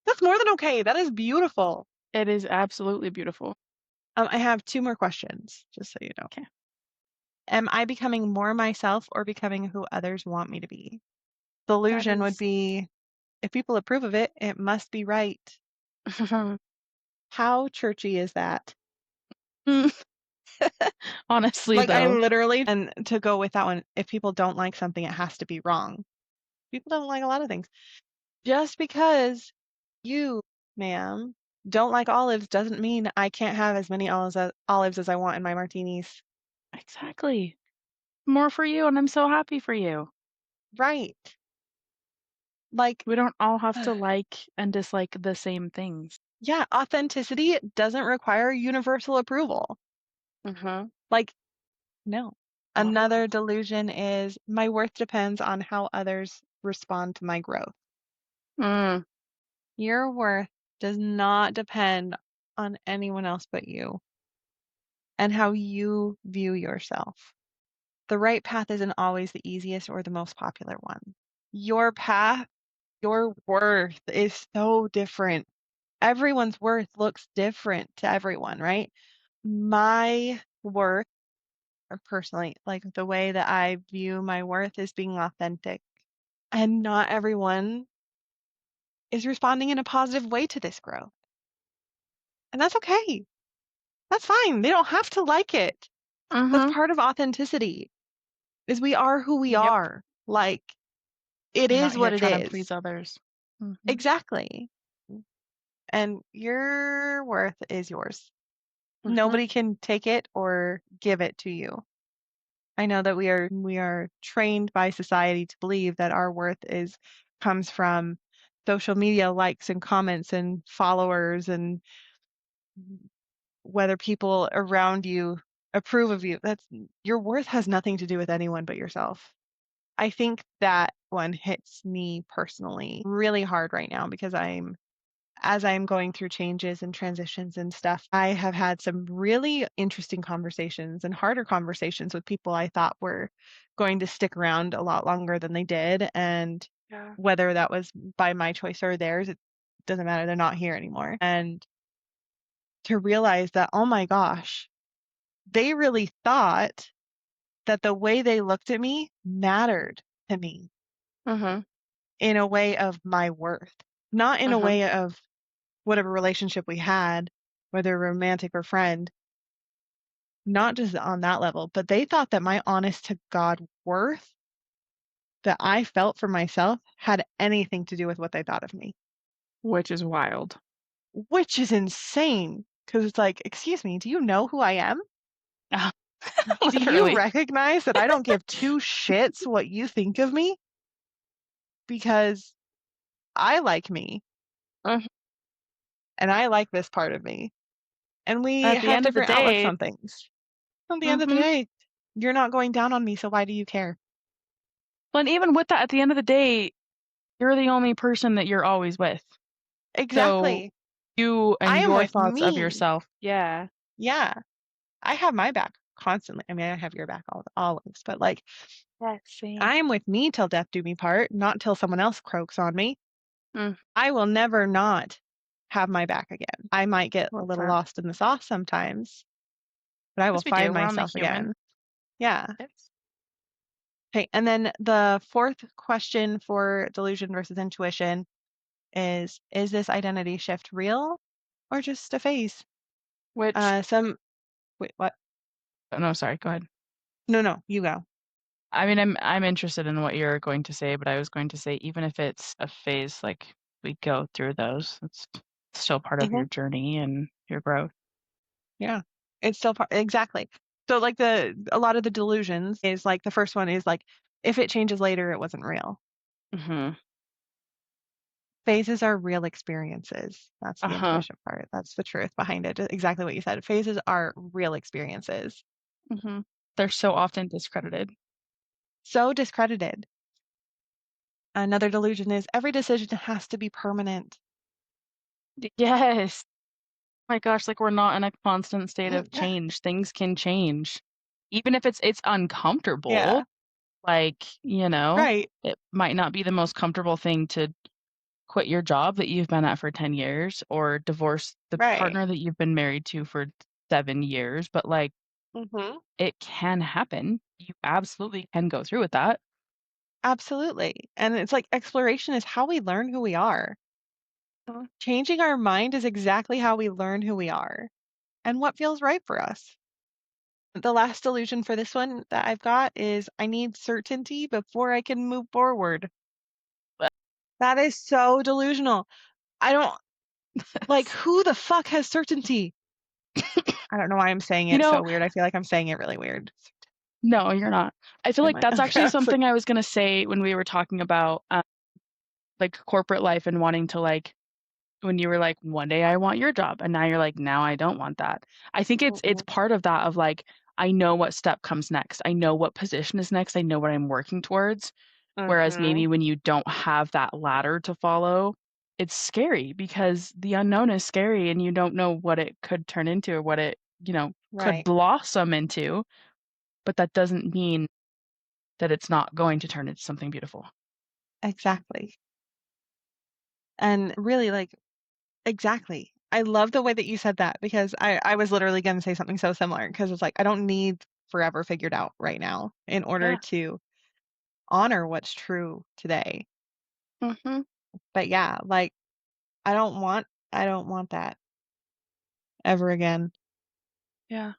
That's more than okay. That is beautiful.
It is absolutely beautiful.
I have two more questions, just so you know.
Okay.
Am I becoming more myself or becoming who others want me to be?
That
Delusion would
is
be if people approve of it, it must be right. How churchy is that?
honestly
Like, I
though.
literally, and to go with that one, if people don't like something, it has to be wrong. People don't like a lot of things. Just because you, ma'am, don't like olives doesn't mean I can't have as many olives as I want in my martinis.
Exactly. More for you, and I'm so happy for you.
Right. Like,
We don't all have to like and dislike the same things.
yeah, authenticity doesn't require universal approval.
Mhm.
Like, no. Another delusion is my worth depends on how others respond to my growth.
Mm.
Your worth does not depend on anyone else but you and how you view yourself. The right path isn't always the easiest or the most popular one. Your path, your worth is so different. Everyone's worth looks different to everyone, right? My worth, or personally, like the way that I view my worth is being authentic. And not everyone is responding in a positive way to this growth. And that's okay. That's fine. They don't have to like it. That's
Mhm.
part of authenticity is we are who we
Yep.
are. Like it
We're not
is
here
what it
trying to
is.
please others. Mhm.
Exactly. And your worth is yours.
Mhm.
Nobody can take it or give it to you. I know that we are trained by society to believe that our worth is comes from social media likes and comments and followers and whether people around you approve of you. That's your worth has nothing to do with anyone but yourself. I think that one hits me personally really hard right now because as I'm going through changes and transitions and stuff, I have had some really interesting conversations and harder conversations with people I thought were going to stick around a lot longer than they did. And
Yeah.
whether that was by my choice or theirs, it doesn't matter. They're not here anymore. And to realize that, oh my gosh, they really thought that the way they looked at me mattered to me
Mhm.
in a way of my worth, not in a
Mhm.
way of whatever relationship we had, whether romantic or friend. not just on that level, but they thought that my honest to God worth that I felt for myself had anything to do with what they thought of me,
Which is wild.
which is insane. Because it's like, excuse me, do you know who I am? Do you
Literally.
recognize that I don't give two shits what you think of me? Because I like me
Mhm.
and I like this part of me. And we
At the
have
end of the
different outlooks
day,
on things. At the end of the
hmm
day, you're not going down on me, so why do you care?
but even with that, at the end of the day, you're the only person that you're always with. So
Exactly.
you and
I am
your
with
thoughts of
me.
yourself. Yeah.
Yeah. I have my back constantly. I mean, I have your back always, but like
Yeah, same.
I am with me till death do me part, not till someone else croaks on me.
Mm,
I will never not have my back again. I might get a
love
little
that.
lost in the sauce sometimes, but I will
Because we do.
find
We're only
myself
human.
again. Yeah.
Yes.
Okay. And then the fourth question for delusion versus intuition is this identity shift real or just a phase?
Which,
Wait, what?
oh, no, sorry. Go ahead.
No, you go.
I mean, I'm interested in what you're going to say, but I was going to say even if it's a phase, like we go through those, it's still part of
Hmm.
your journey and your growth.
Yeah. It's still exactly. So like a lot of the delusions is like the first one is like if it changes later, it wasn't real.
Mm-hmm.
Phases are real experiences. That's the
Uh-huh.
intuition part. That's the truth behind it. Exactly what you said. Phases are real experiences.
Mm-hmm. They're so often discredited.
So discredited. Another delusion is every decision has to be permanent.
Yes. My gosh, like we're not in a constant state of change. Things can change. Even if it's
Yeah.
uncomfortable, like,
Right.
it might not be the most comfortable thing to quit your job that you've been at for 10 years or divorce the
Right.
partner that you've been married to for 7 years, but like
Hmm.
it can happen. You absolutely can go through with that.
Absolutely. And it's like exploration is how we learn who we are. Changing our mind is exactly how we learn who we are and what feels right for us. The last delusion for this one that I've got is I need certainty before I can move forward.
But
That is so delusional. I don't like who the fuck has certainty? I don't know why I'm saying
you
it
know,
so weird. I feel like I'm saying it really weird.
no, you're not. I feel
Am
like
I?
that's
Okay.
actually
I was like,
something I was going to say when we were talking about like corporate life and wanting to like when you were like one day I want your job and now you're like now I don't want that. I think it's
mm-mm,
part of that of like I know what step comes next. I know what position is next. I know what I'm working towards. Whereas
mm-hmm,
maybe when you don't have that ladder to follow, it's scary because the unknown is scary and you don't know what it could turn into or what it, could
right.
blossom into, but that doesn't mean that it's not going to turn into something beautiful.
Exactly. And really, like, exactly. I love the way that you said that because I was literally going to say something so similar because it's like I don't need forever figured out right now in order
Yeah.
to honor what's true today.
Mhm.
But yeah, like I don't want that ever again.
Yeah.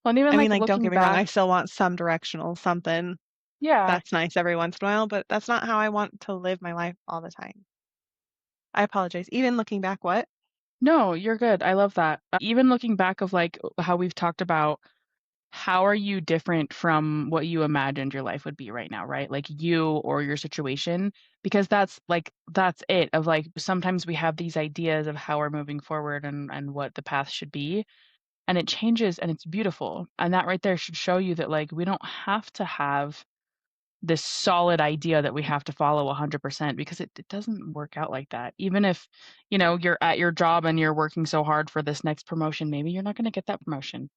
Well, and even
I mean,
like
like don't
looking
get me wrong,
back,
I still want some directional something
yeah.
that's nice every once in a while, but that's not how I want to live my life all the time. I apologize. Even looking back, what?
No, you're good. I love that. Even looking back of like how we've talked about how are you different from what you imagined your life would be right now, right? Like you or your situation, because that's it of like sometimes we have these ideas of how we're moving forward and what the path should be, and it changes and it's beautiful. And that right there should show you that like we don't have to have this solid idea that we have to follow 100% because it doesn't work out like that. Even if, you're at your job and you're working so hard for this next promotion, maybe you're not going to get that promotion.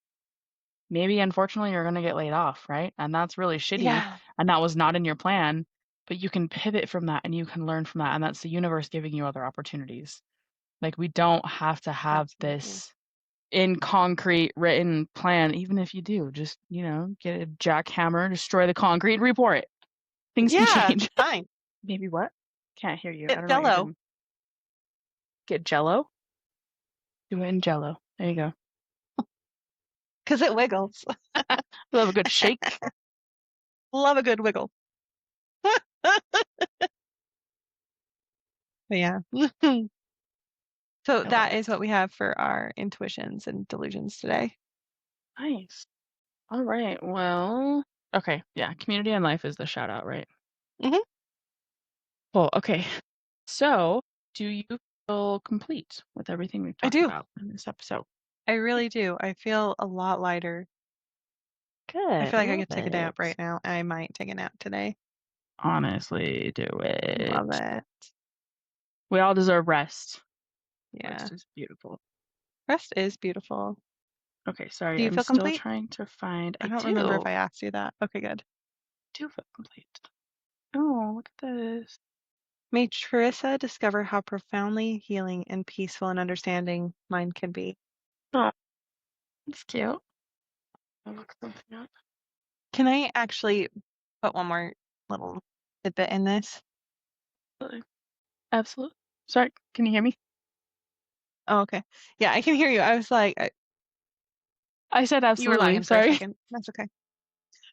Maybe unfortunately you're going to get laid off, right? And that's really shitty.
Yeah,
And that was not in your plan, but you can pivot from that and you can learn from that. And that's the universe giving you other opportunities. Like we don't have to have
absolutely.
this in concrete written plan. Even if you do, just, get a jackhammer, destroy the concrete, repour it. Things can
Yeah,
change.
fine.
Maybe what? Can't hear you. I
Get
don't know what you're
Jello.
doing. Get Jello? Do it in Jello. There you go.
Because it wiggles.
Love a good shake.
Love a good wiggle. But yeah. So that is what we have for our intuitions and delusions today.
Nice. All right. Well, okay. Yeah. Community and life is the shout out, right?
Mhm.
Cool. Okay. So, do you feel complete with everything we've
I
talked
do.
about in this episode?
I really do. I feel a lot lighter.
Good.
I feel like I
love
could take a nap
it.
right now. I might take a nap today.
Honestly, do
Love
it.
it.
We all deserve rest.
Yeah.
Rest is beautiful.
Rest is beautiful.
Okay,
Do
sorry.
you
I'm
feel
still
complete?
trying to find.
I
I
don't remember if
do.
I asked you that. Okay, good.
Do feel complete. Oh, look at this.
May Charyssa discover how profoundly healing and peaceful and understanding mind can be.
Oh, it's cute. I'll look something up.
Can I actually put one more little tidbit in this?
Absolutely. Sorry, can you hear me?
Oh, okay. Yeah, I can hear you. I was like,
I said
you were
absolutely.
lagging for a
Sorry.
second. That's okay.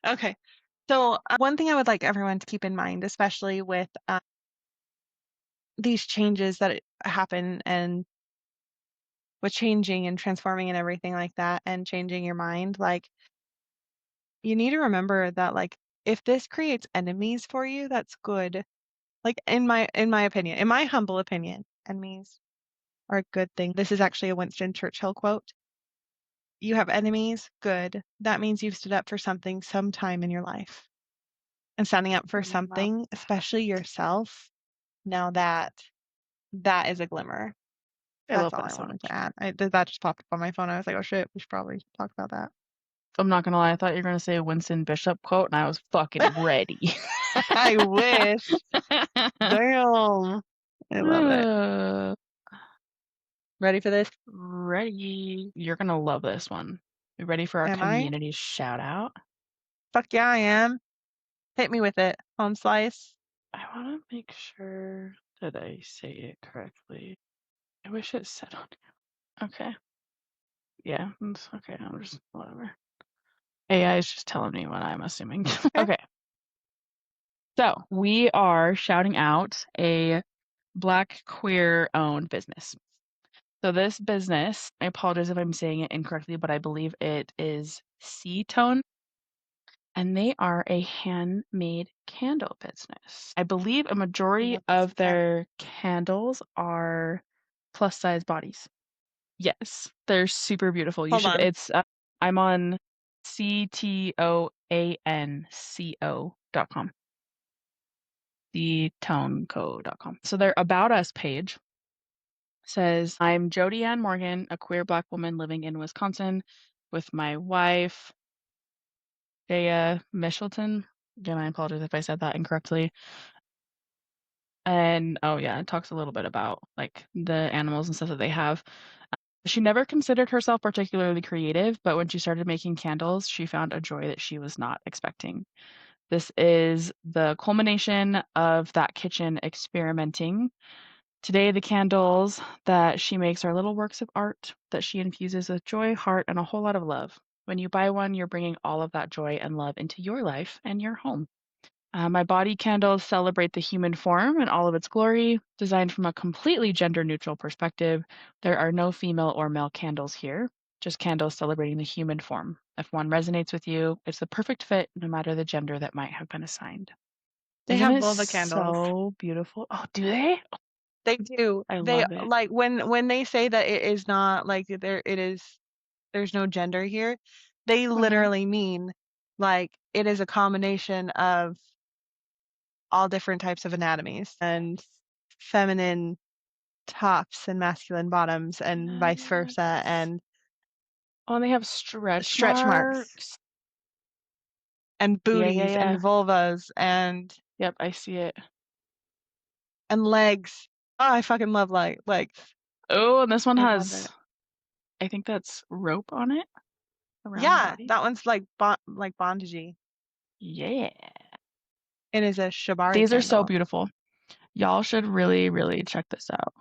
Okay. So one thing I would like everyone to keep in mind, especially with these changes that happen and with changing and transforming and everything like that and changing your mind, like you need to remember that like if this creates enemies for you, that's good. Like in my opinion, in my humble opinion, enemies are a good thing. This is actually a Winston Churchill quote. You have enemies, good. That means you've stood up for something sometime in your life. And standing up for something, especially yourself, now that is a glimmer.
I
That's
love
all
that
I
so
wanted
much.
to add. That just popped up on my phone. I was like, oh shit, we should probably talk about that.
I'm not gonna lie, I thought you were gonna say a Winston Bishop quote, and I was fucking ready.
I wish. Damn. I love it. Ready for this?
Ready. You're gonna love this one. You ready for our
Am I?
community shout out?
Fuck yeah, I am. Hit me with it, home slice.
I want to make sure that I say it correctly. I wish it said on here. Okay. Yeah, it's okay. I'm just whatever. AI is just telling me what I'm assuming. Okay. So we are shouting out a Black queer owned business. So this business, I apologize if I'm saying it incorrectly, but I believe it is C-Tone, and they are a handmade candle business. I believe a
I
majority
love this
of
stuff.
their candles are plus size bodies. Yes, they're super beautiful. You
Hold
should.
on.
It's I'm on ctoanco.com. Thetoneco.com. So their About Us page says, I'm Jody Ann Morgan, a queer Black woman living in Wisconsin with my wife, Dea Michelton. Again, I apologize if I said that incorrectly. And oh yeah, it talks a little bit about like the animals and stuff that they have. She never considered herself particularly creative, but when she started making candles, she found a joy that she was not expecting. This is the culmination of that kitchen experimenting. Today, the candles that she makes are little works of art that she infuses with joy, heart, and a whole lot of love. When you buy one, you're bringing all of that joy and love into your life and your home. My body candles celebrate the human form in all of its glory, designed from a completely gender neutral perspective. There are no female or male candles here, just candles celebrating the human form. If one resonates with you, it's the perfect fit no matter the gender that might have been assigned.
They
Isn't
have
it
vulva candles.
so beautiful? Oh, do they?
They do.
I
They
love it.
like when they say that it is not like there's no gender here, they literally mean like it is a combination of all different types of anatomies and feminine tops and masculine bottoms and vice versa and
Oh, and they have stretch
stretch marks
marks.
and
Yeah, yeah,
booties and
yeah.
vulvas and
Yep, I see it.
legs. Oh, I fucking love legs.
Oh, and this one
I love
has,
it.
I think that's rope on it around the
Yeah,
body.
that one's like bondagey.
Yeah.
It is a shibari
These are so
candle.
beautiful. Y'all should really, really check this out.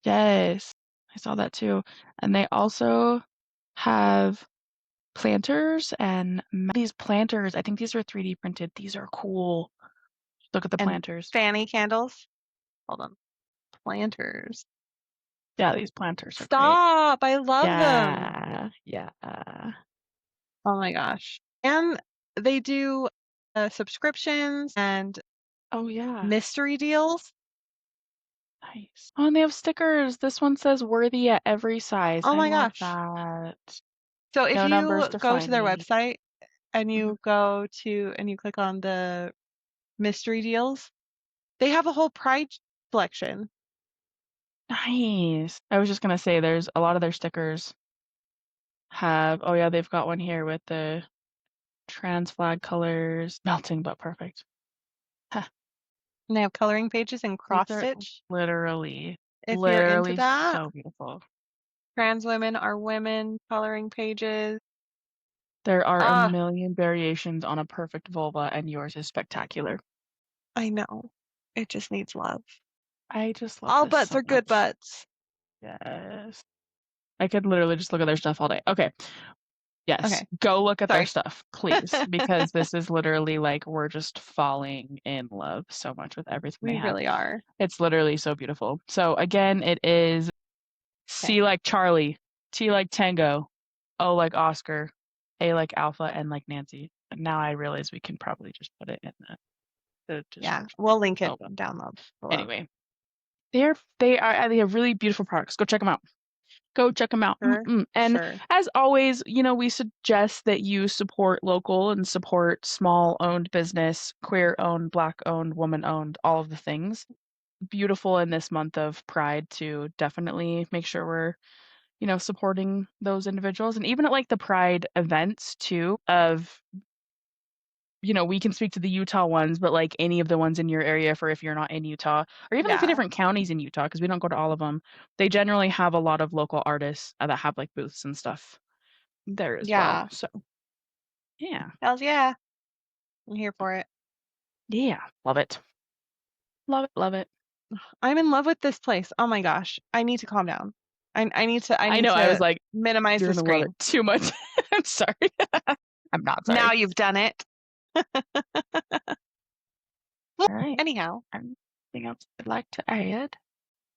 Yes, I saw that too. And they also have planters and these planters. I think these are 3D printed. These are cool. Look at the
And
planters.
fanny candles. Hold on. Planters.
Yeah, these planters are great.
Stop! I love them.
Yeah.
Oh my gosh. And they do subscriptions and
Oh yeah.
mystery deals.
Nice. Oh, and they have stickers. This one says worthy at every size.
Oh
I
my
love
gosh.
that.
So if
No
you
numbers to
go to
find
their
me.
website and
Mhm.
you go to and you click on the mystery deals, they have a whole Pride collection.
Nice. I was just gonna say there's a lot of their stickers have, oh yeah, they've got one here with the trans flag colors. Melting but perfect. Huh.
And they have coloring pages and
These
cross
are
stitch.
literally
If you're into that,
so beautiful.
trans women are women coloring pages.
There are a
Ah,
million variations on a perfect vulva, and yours is spectacular.
I know. It just needs love.
I just love
All
this
butts
so
are good
much.
butts.
Yes. I could literally just look at their stuff all day. Okay. Yes.
Okay.
Go look at their
Sorry.
stuff, please, because this is literally like we're just falling in love so much with everything they
We
have.
really are.
It's literally so beautiful. So again, it is C
Okay.
like Charlie, T like Tango, O like Oscar, A like Alpha, and like Nancy. And now I realize we can probably just put it in the
Yeah,
description.
we'll link it
Oh well.
down below.
Anyway, they have really beautiful products. Go check them out. Go check them out.
For
And
sure.
as always, we suggest that you support local and support small owned business, queer owned, black owned, woman owned, all of the things. Beautiful in this month of Pride to definitely make sure we're, supporting those individuals. And even at like the Pride events too, of, we can speak to the Utah ones, but like any of the ones in your area for if you're not in Utah, or even like the
Yeah.
different counties in Utah, because we don't go to all of them. They generally have a lot of local artists that have like booths and stuff there as well.
Yeah.
So yeah.
Hells yeah. I'm here for it.
Yeah. Love it. Love it. Love it.
I'm in love with this place. Oh my gosh. I need to calm down. I need
I know. I was
to
like,
minimize
you're
the
gonna love
screen.
it too much. I'm sorry. I'm not sorry.
Now you've done it.
All right.
Anyhow,
Anything else you'd like to add?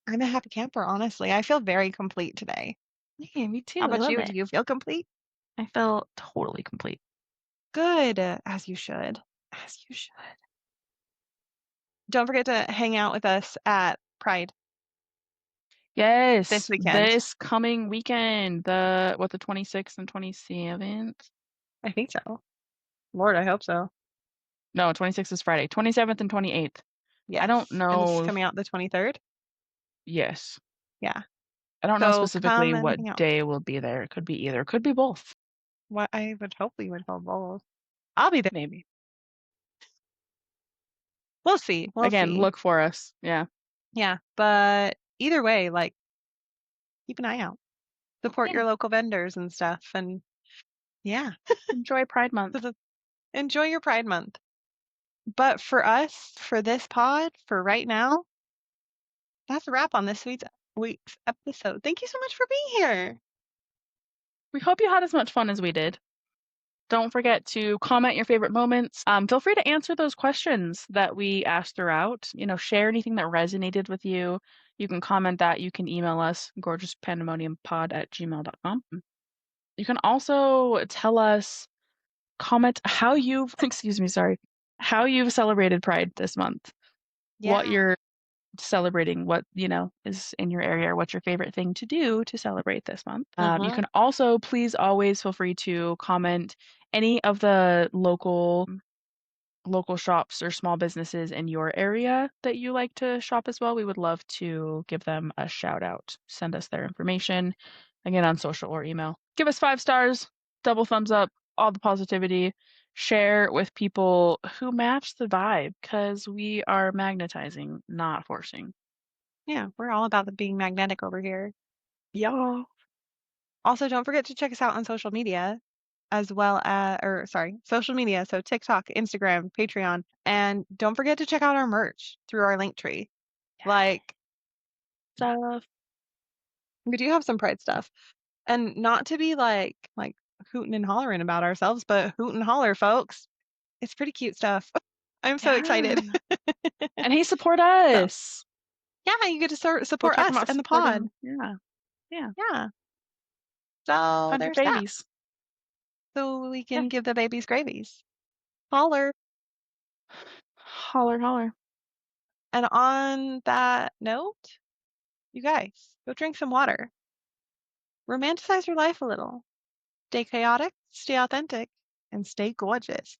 I'm a happy camper, honestly. I feel very complete today.
Yeah, me too.
How
I
about
love
you?
it.
Do you feel complete?
I feel totally complete.
Good. As you should. As you should. Don't forget to hang out with us at Pride
Yes,
this weekend.
this coming weekend, the 26th and 27th.
I think so. Lord, I hope so.
No, 26th is Friday. 27th and 28th.
Yes.
I don't
And this
know.
is coming out the 23rd.
Yes.
Yeah.
I don't know
So
specifically
come and
what
hang out.
day will be there. It could be either. It could be both.
What I would hope we would hold both. I'll be there.
Maybe.
We'll see. We'll
Again,
see.
look for us. Yeah.
Yeah. But either way, like, keep an eye out. Support
Yeah.
your local vendors and stuff. And yeah.
Enjoy Pride Month.
Enjoy your Pride Month. But for us, for this pod, for right now, that's a wrap on this week's episode. Thank you so much for being here.
We hope you had as much fun as we did. Don't forget to comment your favorite moments. Feel free to answer those questions that we asked throughout. Share anything that resonated with you. You can comment that. You can email us, gorgouspandemoniumpod@gmail.com. You can also tell us, comment how you've, how you've celebrated Pride this month. What you're celebrating, what is in your area, or what's your favorite thing to do to celebrate this month. You can also please always feel free to comment any of the local shops or small businesses in your area that you like to shop as well. We would love to give them a shout out. Send us their information again on social or email. Give us 5 stars, double thumbs up, all the positivity. Share with people who match the vibe, because we are magnetizing, not forcing.
Yeah, we're all about the being magnetic over here.
Yeah.
Also, don't forget to check us out on social media as well as, social media. So TikTok, Instagram, Patreon. And don't forget to check out our merch through our link tree. Like,
Stuff.
we do have some Pride stuff. And not to be like hooting and hollering about ourselves, but hoot and holler, folks. It's pretty cute stuff. I'm so excited.
And he support
So,
us.
yeah, you get to
We're
support
talking
us
about
and the pod.
supporting. Yeah. Yeah.
Yeah. So
100
there's that.
babies.
So we can
Yeah.
give the babies gravies. Holler.
Holler, holler.
And on that note, you guys, go drink some water. Romanticize your life a little. Stay chaotic, stay authentic, and stay gorgeous.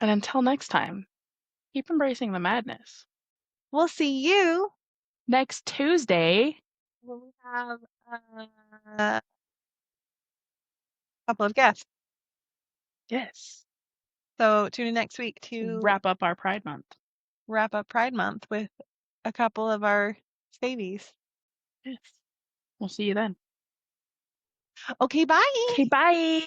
And until next time, keep embracing the madness.
We'll see you
Next Tuesday.
when we have a couple of guests.
Yes.
So tune in next week to
Wrap up our Pride Month.
wrap up Pride Month with a couple of our babies.
Yes. We'll see you then.
Okay, bye.
Okay, bye.